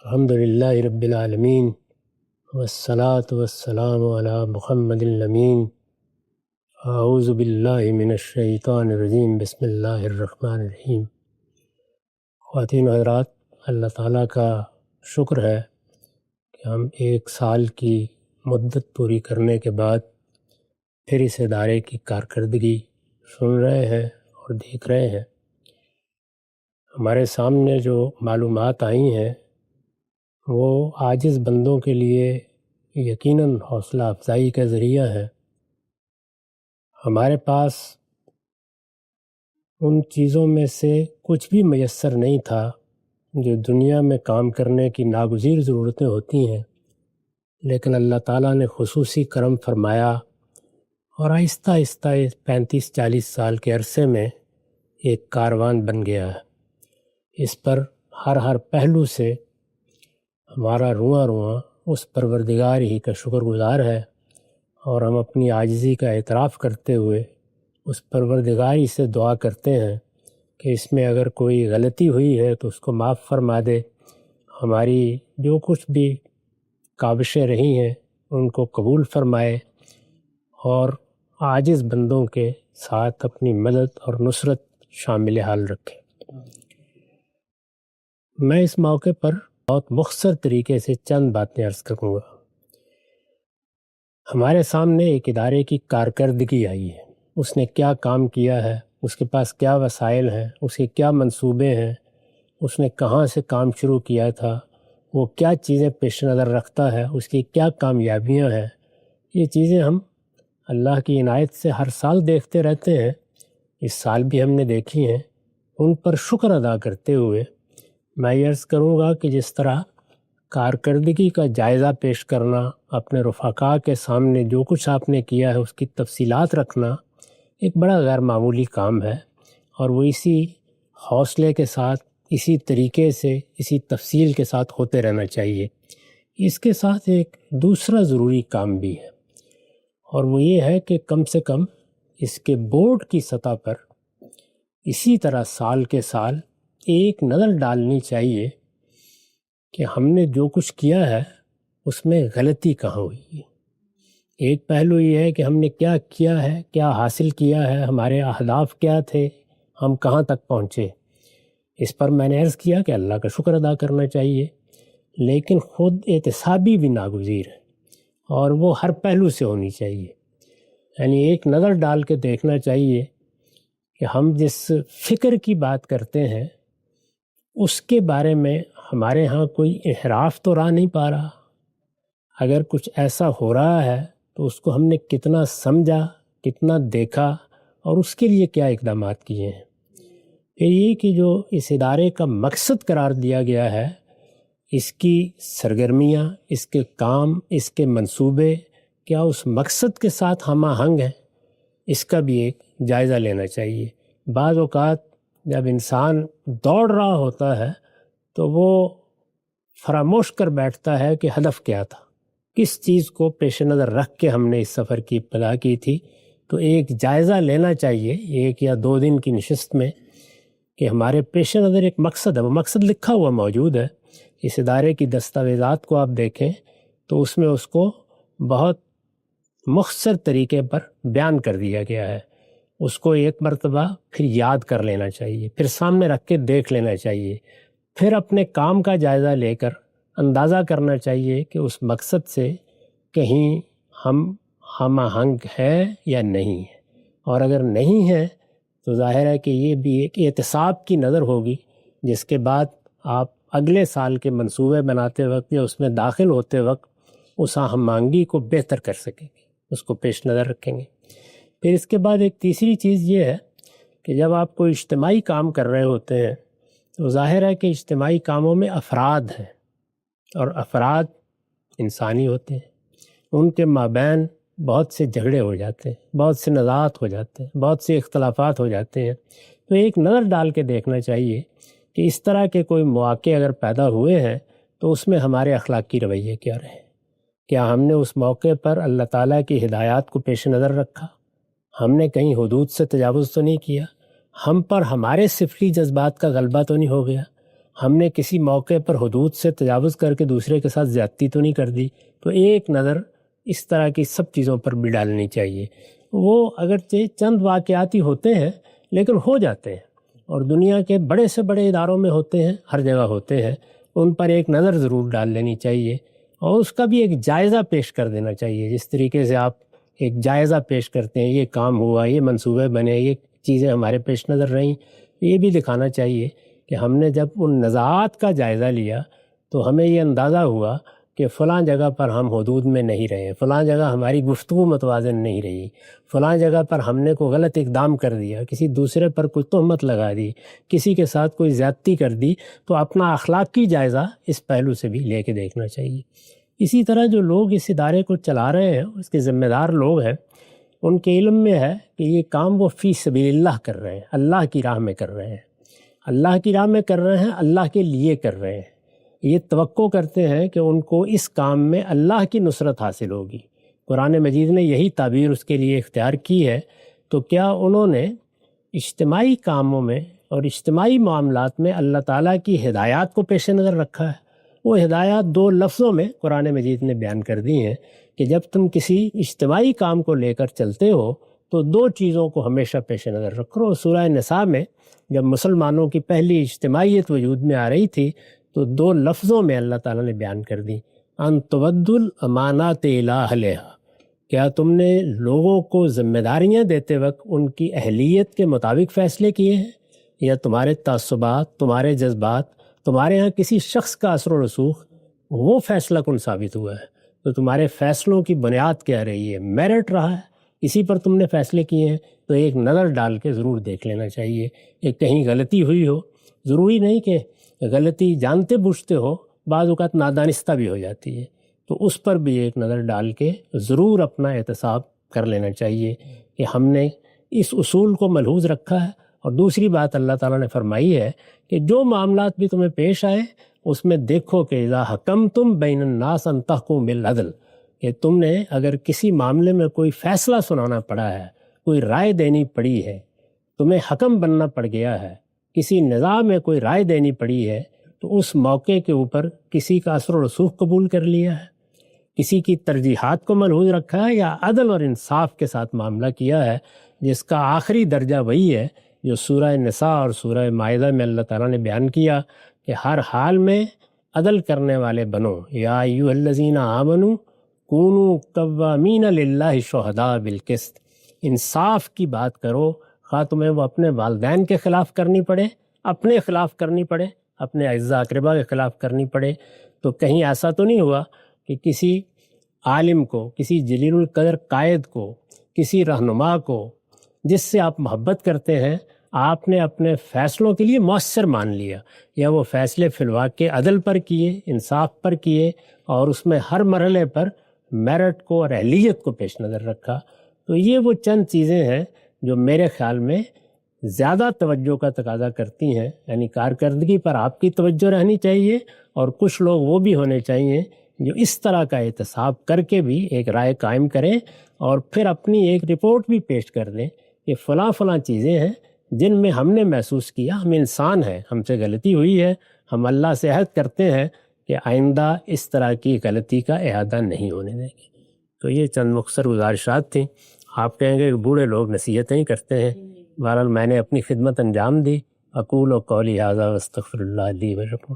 الحمد للہ رب العالمین والصلاة والسلام علی محمد الامین اعوذ باللہ من الشیطان الرجیم بسم اللہ الرحمن الرحیم۔ خواتین و حضرات، اللہ تعالیٰ کا شکر ہے کہ ہم 1 سال کی مدت پوری کرنے کے بعد پھر اس ادارے کی کارکردگی سن رہے ہیں اور دیکھ رہے ہیں۔ ہمارے سامنے جو معلومات آئی ہیں وہ عاجز بندوں کے لیے یقیناً حوصلہ افزائی کا ذریعہ ہے۔ ہمارے پاس ان چیزوں میں سے کچھ بھی میسر نہیں تھا جو دنیا میں کام کرنے کی ناگزیر ضرورتیں ہوتی ہیں، لیکن اللہ تعالیٰ نے خصوصی کرم فرمایا اور آہستہ آہستہ 35-40 سال کے عرصے میں ایک کاروان بن گیا ہے۔ اس پر ہر پہلو سے ہمارا رواں رواں اس پروردگار ہی کا شکر گزار ہے، اور ہم اپنی عاجزی کا اعتراف کرتے ہوئے اس پروردگار ہی سے دعا کرتے ہیں کہ اس میں اگر کوئی غلطی ہوئی ہے تو اس کو معاف فرما دے، ہماری جو کچھ بھی کاوشیں رہی ہیں ان کو قبول فرمائے، اور عاجز بندوں کے ساتھ اپنی مدد اور نصرت شامل حال رکھے۔ میں اس موقع پر بہت مختصر طریقے سے چند باتیں عرض کروں گا۔ ہمارے سامنے ایک ادارے کی کارکردگی آئی ہے، اس نے کیا کام کیا ہے، اس کے پاس کیا وسائل ہیں، اس کے کیا منصوبے ہیں، اس نے کہاں سے کام شروع کیا تھا، وہ کیا چیزیں پیش نظر رکھتا ہے، اس کی کیا کامیابیاں ہیں۔ یہ چیزیں ہم اللہ کی عنایت سے ہر سال دیکھتے رہتے ہیں، اس سال بھی ہم نے دیکھی ہیں۔ ان پر شکر ادا کرتے ہوئے میں یہ عرض کروں گا کہ جس طرح کارکردگی کا جائزہ پیش کرنا، اپنے رفقاء کے سامنے جو کچھ آپ نے کیا ہے اس کی تفصیلات رکھنا ایک بڑا غیر معمولی کام ہے، اور وہ اسی حوصلے کے ساتھ، اسی طریقے سے، اسی تفصیل کے ساتھ ہوتے رہنا چاہیے۔ اس کے ساتھ ایک دوسرا ضروری کام بھی ہے، اور وہ یہ ہے کہ کم سے کم اس کے بورڈ کی سطح پر اسی طرح سال کے سال ایک نظر ڈالنی چاہیے کہ ہم نے جو کچھ کیا ہے اس میں غلطی کہاں ہوئی ہے۔ ایک پہلو یہ ہے کہ ہم نے کیا کیا ہے، کیا حاصل کیا ہے، ہمارے اہداف کیا تھے، ہم کہاں تک پہنچے۔ اس پر میں نے عرض کیا کہ اللہ کا شکر ادا کرنا چاہیے، لیکن خود احتسابی بھی ناگزیر ہے، اور وہ ہر پہلو سے ہونی چاہیے۔ یعنی ایک نظر ڈال کے دیکھنا چاہیے کہ ہم جس فکر کی بات کرتے ہیں اس کے بارے میں ہمارے ہاں کوئی انحراف تو راہ نہیں پا رہا۔ اگر کچھ ایسا ہو رہا ہے تو اس کو ہم نے کتنا سمجھا، کتنا دیکھا، اور اس کے لیے کیا اقدامات کیے ہیں۔ پھر یہ کہ جو اس ادارے کا مقصد قرار دیا گیا ہے، اس کی سرگرمیاں، اس کے کام، اس کے منصوبے کیا اس مقصد کے ساتھ ہم آہنگ ہیں، اس کا بھی ایک جائزہ لینا چاہیے۔ بعض اوقات جب انسان دوڑ رہا ہوتا ہے تو وہ فراموش کر بیٹھتا ہے کہ ہدف کیا تھا، کس چیز کو پیش نظر رکھ کے ہم نے اس سفر کی ابتدا کی تھی۔ تو ایک جائزہ لینا چاہیے 1 یا 2 دن کی نشست میں کہ ہمارے پیش نظر ایک مقصد ہے، وہ مقصد لکھا ہوا موجود ہے۔ اس ادارے کی دستاویزات کو آپ دیکھیں تو اس میں اس کو بہت مختصر طریقے پر بیان کر دیا گیا ہے۔ اس کو ایک مرتبہ پھر یاد کر لینا چاہیے، پھر سامنے رکھ کے دیکھ لینا چاہیے، پھر اپنے کام کا جائزہ لے کر اندازہ کرنا چاہیے کہ اس مقصد سے کہیں ہم آہنگ ہے یا نہیں ہے، اور اگر نہیں ہے تو ظاہر ہے کہ یہ بھی ایک احتساب کی نظر ہوگی، جس کے بعد آپ اگلے سال کے منصوبے بناتے وقت یا اس میں داخل ہوتے وقت اس ہم آہنگی کو بہتر کر سکیں گے، اس کو پیش نظر رکھیں گے۔ پھر اس کے بعد ایک تیسری چیز یہ ہے کہ جب آپ کوئی اجتماعی کام کر رہے ہوتے ہیں تو ظاہر ہے کہ اجتماعی کاموں میں افراد ہیں، اور افراد انسانی ہوتے ہیں، ان کے مابین بہت سے جھگڑے ہو جاتے ہیں، بہت سے نزاعات ہو جاتے ہیں، بہت سے اختلافات ہو جاتے ہیں۔ تو ایک نظر ڈال کے دیکھنا چاہیے کہ اس طرح کے کوئی مواقع اگر پیدا ہوئے ہیں تو اس میں ہمارے اخلاقی رویے کیا رہے، کیا ہم نے اس موقع پر اللہ تعالیٰ کی ہدایات کو پیش نظر رکھا، ہم نے کہیں حدود سے تجاوز تو نہیں کیا، ہم پر ہمارے سفلی جذبات کا غلبہ تو نہیں ہو گیا، ہم نے کسی موقع پر حدود سے تجاوز کر کے دوسرے کے ساتھ زیادتی تو نہیں کر دی. تو ایک نظر اس طرح کی سب چیزوں پر بھی ڈالنی چاہیے. وہ اگرچہ چند واقعاتی ہوتے ہیں لیکن ہو جاتے ہیں، اور دنیا کے بڑے سے بڑے اداروں میں ہوتے ہیں، ہر جگہ ہوتے ہیں. ان پر ایک نظر ضرور ڈال لینی چاہیے، اور اس کا بھی ایک جائزہ پیش کر دینا چاہیے. جس طریقے سے آپ ایک جائزہ پیش کرتے ہیں، یہ کام ہوا، یہ منصوبے بنے، یہ چیزیں ہمارے پیش نظر رہیں، یہ بھی دکھانا چاہیے کہ ہم نے جب ان نزاعات کا جائزہ لیا تو ہمیں یہ اندازہ ہوا کہ فلاں جگہ پر ہم حدود میں نہیں رہے، فلاں جگہ ہماری گفتگو متوازن نہیں رہی، فلاں جگہ پر ہم نے کوئی غلط اقدام کر دیا، کسی دوسرے پر کوئی تہمت لگا دی، کسی کے ساتھ کوئی زیادتی کر دی، تو اپنا اخلاقی جائزہ اس پہلو سے بھی لے کے دیکھنا چاہیے. اسی طرح جو لوگ اس ادارے کو چلا رہے ہیں، اس کے ذمہ دار لوگ ہیں، ان کے علم میں ہے کہ یہ کام وہ فی سبیل اللہ کر رہے ہیں، اللہ کی راہ میں کر رہے ہیں، اللہ کی راہ میں کر رہے ہیں، اللہ کے لیے کر رہے ہیں. یہ توقع کرتے ہیں کہ ان کو اس کام میں اللہ کی نصرت حاصل ہوگی. قرآن مجید نے یہی تعبیر اس کے لیے اختیار کی ہے. تو کیا انہوں نے اجتماعی کاموں میں اور اجتماعی معاملات میں اللہ تعالیٰ کی ہدایات کو پیش نظر رکھا ہے؟ وہ ہدایات دو لفظوں میں قرآن مجید نے بیان کر دی ہیں کہ جب تم کسی اجتماعی کام کو لے کر چلتے ہو تو دو چیزوں کو ہمیشہ پیش نظر رکھو. سورہ نساء میں جب مسلمانوں کی پہلی اجتماعیت وجود میں آ رہی تھی تو دو لفظوں میں اللہ تعالیٰ نے بیان کر دی، ان تودوا الامانات الی اہلہا. کیا تم نے لوگوں کو ذمہ داریاں دیتے وقت ان کی اہلیت کے مطابق فیصلے کیے ہیں، یا تمہارے تعصبات، تمہارے جذبات، تمہارے ہاں کسی شخص کا اثر و رسوخ وہ فیصلہ کن ثابت ہوا ہے؟ تو تمہارے فیصلوں کی بنیاد کیا رہی ہے؟ میرٹ رہا ہے، اسی پر تم نے فیصلے کیے ہیں؟ تو ایک نظر ڈال کے ضرور دیکھ لینا چاہیے کہ کہیں غلطی ہوئی ہو. ضروری نہیں کہ غلطی جانتے بوجھتے ہو، بعض اوقات نادانستہ بھی ہو جاتی ہے، تو اس پر بھی ایک نظر ڈال کے ضرور اپنا احتساب کر لینا چاہیے کہ ہم نے اس اصول کو ملحوظ رکھا ہے. اور دوسری بات اللہ تعالیٰ نے فرمائی ہے کہ جو معاملات بھی تمہیں پیش آئے اس میں دیکھو کہ اذا حکمتم بین الناس ان تحکموا بالعدل، کہ تم نے اگر کسی معاملے میں کوئی فیصلہ سنانا پڑا ہے، کوئی رائے دینی پڑی ہے، تمہیں حکم بننا پڑ گیا ہے، کسی نظام میں کوئی رائے دینی پڑی ہے، تو اس موقع کے اوپر کسی کا اثر و رسوخ قبول کر لیا ہے، کسی کی ترجیحات کو ملحوظ رکھا ہے، یا عدل اور انصاف کے ساتھ معاملہ کیا ہے، جس کا آخری درجہ وہی ہے جو سورہ نساء اور سورہ مائدہ میں اللہ تعالیٰ نے بیان کیا کہ ہر حال میں عدل کرنے والے بنو. یا ایھا الذین آمنوا کونوا قوامین للہ شہداء بالقسط. انصاف کی بات کرو، خواہ تمہیں وہ اپنے والدین کے خلاف کرنی پڑے، اپنے خلاف کرنی پڑے، اپنے اعزاء اقربا کے خلاف کرنی پڑے. تو کہیں ایسا تو نہیں ہوا کہ کسی عالم کو، کسی جلیل القدر قائد کو، کسی رہنما کو جس سے آپ محبت کرتے ہیں، آپ نے اپنے فیصلوں کے لیے مؤثر مان لیا، یا وہ فیصلے فی الواقع عدل پر کیے، انصاف پر کیے، اور اس میں ہر مرحلے پر میرٹ کو اور اہلیت کو پیش نظر رکھا. تو یہ وہ چند چیزیں ہیں جو میرے خیال میں زیادہ توجہ کا تقاضا کرتی ہیں. یعنی کارکردگی پر آپ کی توجہ رہنی چاہیے، اور کچھ لوگ وہ بھی ہونے چاہیے جو اس طرح کا احتساب کر کے بھی ایک رائے قائم کریں، اور پھر اپنی ایک رپورٹ بھی پیش کر دیں کہ فلاں فلاں چیزیں ہیں جن میں ہم نے محسوس کیا، ہم انسان ہیں، ہم سے غلطی ہوئی ہے، ہم اللہ سے عہد کرتے ہیں کہ آئندہ اس طرح کی غلطی کا اعادہ نہیں ہونے دیں گے. تو یہ چند مختصر گزارشات تھیں. آپ کہیں گے کہ بوڑھے لوگ نصیحتیں ہی کرتے ہیں. بہرحال میں نے اپنی خدمت انجام دی. اقول قولی ھذا واستغفر اللہ لی ولکم.